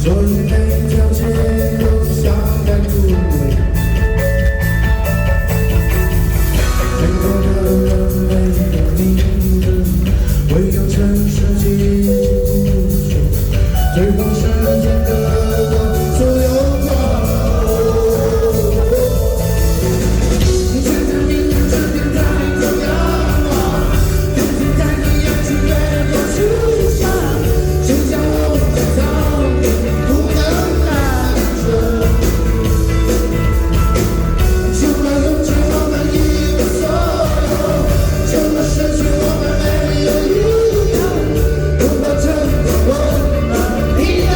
所以每条街都像弹珠尾，最多的人没有你的，唯有城市寂静无声，最后时间割过所有光。全生命沉淀在中央网，用尽太多氧气越过树上，就像我们的草原不能安全。除了拥挤，我们一无所有；除了失去，我们没有依靠。如果真的我们一样，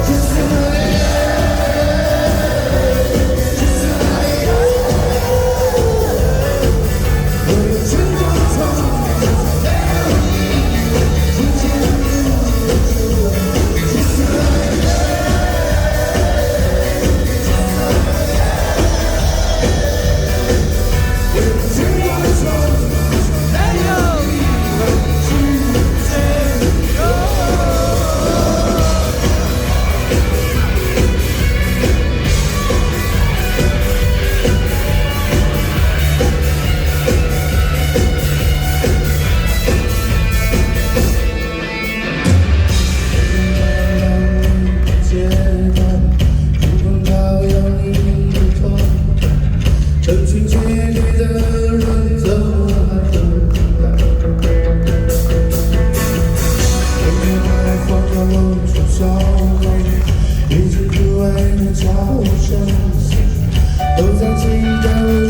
就是爱，就是爱。我有全部错，没有意义，今天就是爱。我有全部错，没有意义，今天阶段，触碰到有你的痛，成群结队的人怎么还不敢？每天还晃着露出笑容，已经枯萎的叫声，都在期待。